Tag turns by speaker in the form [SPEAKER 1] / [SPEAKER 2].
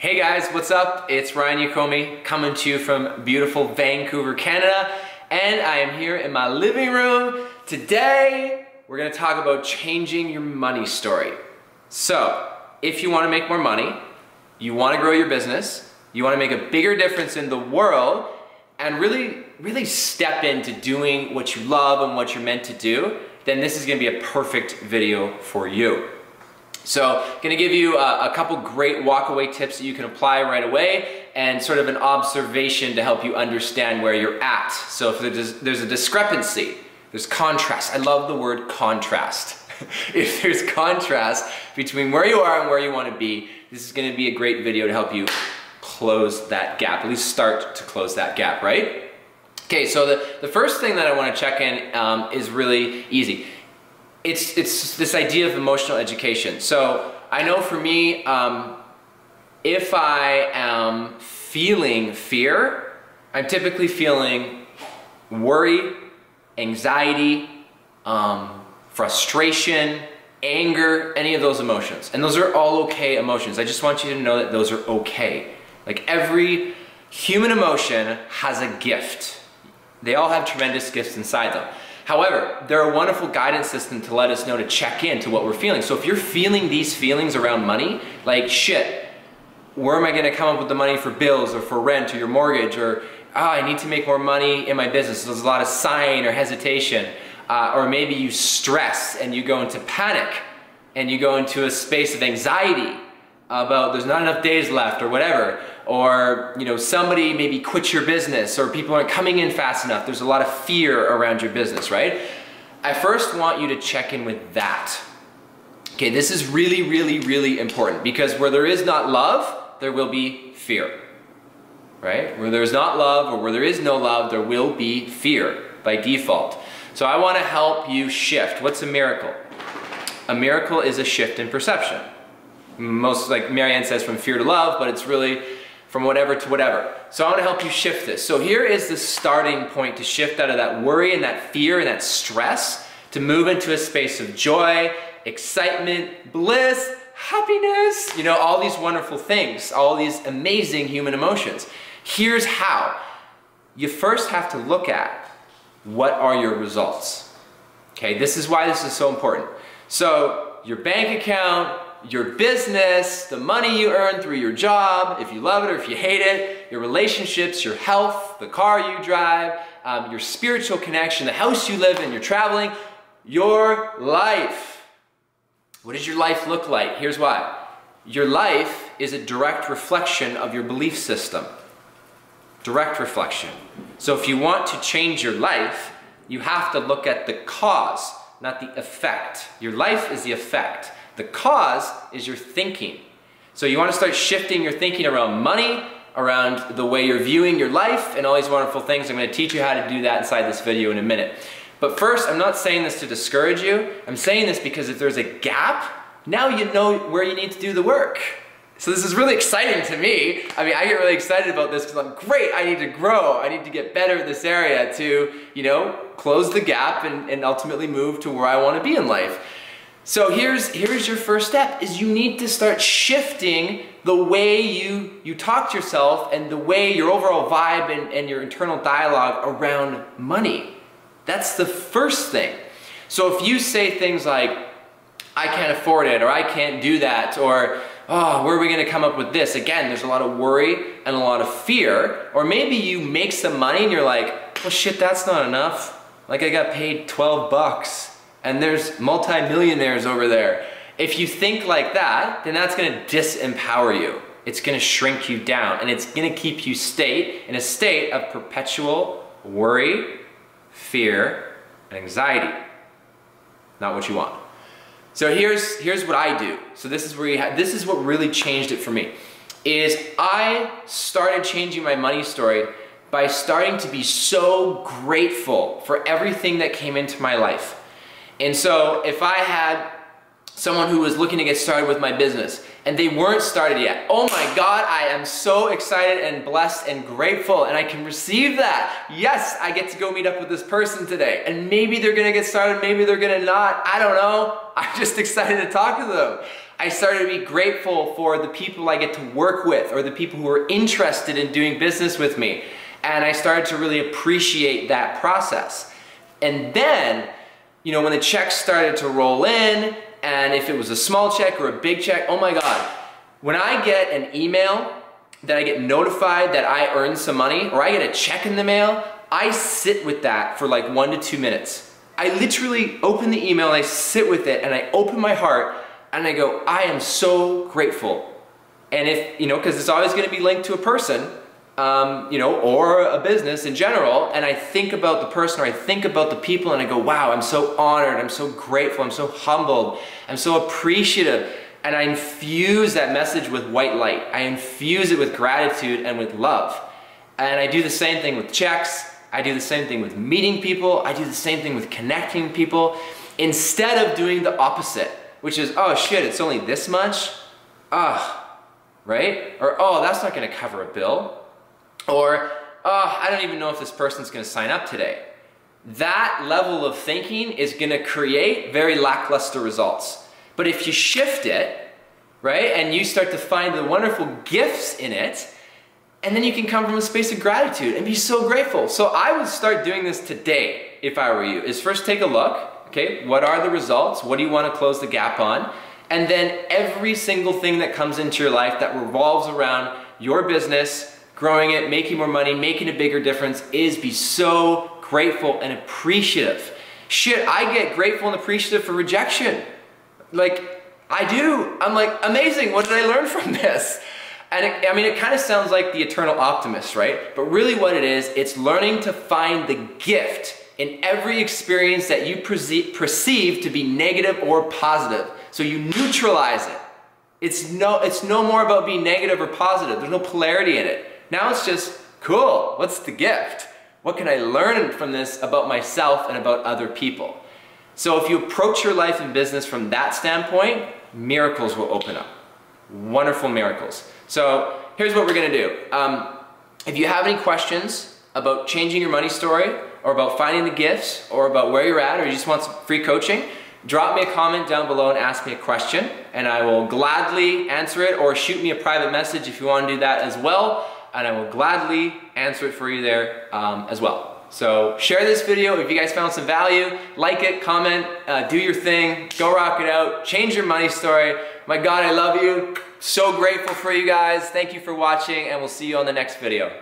[SPEAKER 1] Hey guys, what's up? It's Ryan Yakomi coming to you from beautiful Vancouver, Canada, and I am here in my living room. Today, we're gonna talk about changing your money story. So, if you wanna make more money, you wanna grow your business, you wanna make a bigger difference in the world, and really step into doing what you love and what you're meant to do, then this is gonna be a perfect video for you. So, gonna give you a couple great walkaway tips that you can apply right away and sort of an observation to help you understand where you're at. So if there's a discrepancy, there's contrast. I love the word contrast. If there's contrast between where you are and where you wanna be, this is gonna be a great video to help you close that gap, at least start to close that gap, right? Okay, so the first thing that I wanna check in is really easy. It's this idea of emotional education. So I know for me, if I am feeling fear, I'm typically feeling worry, anxiety, frustration, anger, any of those emotions. And those are all okay emotions. I just want you to know that those are okay. Like every human emotion has a gift. They all have tremendous gifts inside them. However, they're a wonderful guidance system to let us know to check in to what we're feeling. So if you're feeling these feelings around money, like shit, where am I gonna come up with the money for bills or for rent or your mortgage, or I need to make more money in my business. There's a lot of sighing or hesitation. Or maybe you stress and you go into panic and you go into a space of anxiety about there's not enough days left or whatever, or somebody maybe quit your business or people aren't coming in fast enough. There's a lot of fear around your business, right? I first want you to check in with that. Okay, this is really important because where there is not love, there will be fear, right? Where there's not love or where there is no love, there will be fear by default. So I want to help you shift. What's a miracle? A miracle is a shift in perception. Most, like Marianne says, from fear to love, but it's really from whatever to whatever. So I want to help you shift this. So here is the starting point to shift out of that worry and that fear and that stress to move into a space of joy, excitement, bliss, happiness, all these wonderful things, all these amazing human emotions. Here's how. You first have to look at what are your results. Okay, this is why this is so important. So your bank account, your business, the money you earn through your job, if you love it or if you hate it, your relationships, your health, the car you drive, your spiritual connection, the house you live in, you're traveling, your life. What does your life look like? Here's why. Your life is a direct reflection of your belief system. Direct reflection. So if you want to change your life, you have to look at the cause, not the effect. Your life is the effect. The cause is your thinking. So you want to start shifting your thinking around money, around the way you're viewing your life, and all these wonderful things. I'm going to teach you how to do that inside this video in a minute. But first, I'm not saying this to discourage you. I'm saying this because if there's a gap, now you know where you need to do the work. So this is really exciting to me. I mean, I get really excited about this because I'm great. I need to grow. I need to get better at this area to, close the gap and ultimately move to where I want to be in life. So here's your first step, is you need to start shifting the way you talk to yourself and the way your overall vibe and your internal dialogue around money. That's the first thing. So if you say things like, I can't afford it, or I can't do that, or oh, where are we gonna come up with this? Again, there's a lot of worry and a lot of fear. Or maybe you make some money and you're like, well shit, that's not enough. Like I got paid 12 bucks. And there's multi-millionaires over there. If you think like that, then that's gonna disempower you. It's gonna shrink you down, and it's gonna keep you in a state of perpetual worry, fear, and anxiety. Not what you want. So here's what I do. So this is where this is what really changed it for me. Is I started changing my money story by starting to be so grateful for everything that came into my life. And so if I had someone who was looking to get started with my business and they weren't started yet, oh my God, I am so excited and blessed and grateful, and I can receive that. Yes, I get to go meet up with this person today, and maybe they're gonna get started, maybe they're gonna not, I don't know. I'm just excited to talk to them. I started to be grateful for the people I get to work with or the people who are interested in doing business with me. And I started to really appreciate that process. And then, you know, when the checks started to roll in, and if it was a small check or a big check, oh my God, when I get an email that I get notified that I earned some money, or I get a check in the mail, I sit with that for like 1 to 2 minutes. I literally open the email, and I sit with it, and I open my heart, and I go, I am so grateful. And if, you know, because it's always gonna be linked to a person, you know, or a business in general, and I think about the person or I think about the people and I go, wow, I'm so honored, I'm so grateful, I'm so humbled, I'm so appreciative. And I infuse that message with white light. I infuse it with gratitude and with love. And I do the same thing with checks. I do the same thing with meeting people. I do the same thing with connecting people. Instead of doing the opposite, which is, oh shit, it's only this much? Right? Or, oh, that's not gonna cover a bill. Or, oh, I don't even know if this person's gonna sign up today. That level of thinking is gonna create very lackluster results. But if you shift it, right, and you start to find the wonderful gifts in it, and then you can come from a space of gratitude and be so grateful. So I would start doing this today, if I were you, is first take a look, okay, what are the results? What do you want to close the gap on? And then every single thing that comes into your life that revolves around your business, growing it, making more money, making a bigger difference, is be so grateful and appreciative. Shit, I get grateful and appreciative for rejection. Like, I do. I'm like, amazing, what did I learn from this? And I mean, it kind of sounds like the eternal optimist, right? But really what it is, it's learning to find the gift in every experience that you perceive to be negative or positive. So you neutralize it. It's no more about being negative or positive. There's no polarity in it. Now it's just, cool, what's the gift? What can I learn from this about myself and about other people? So if you approach your life and business from that standpoint, miracles will open up. Wonderful miracles. So here's what we're gonna do. If you have any questions about changing your money story, or about finding the gifts, or about where you're at, or you just want some free coaching, drop me a comment down below and ask me a question, and I will gladly answer it, or shoot me a private message if you want to do that as well, and I will gladly answer it for you there as well. So share this video if you guys found some value, like it, comment, do your thing, go rock it out, change your money story. My God, I love you. So grateful for you guys. Thank you for watching, and we'll see you on the next video.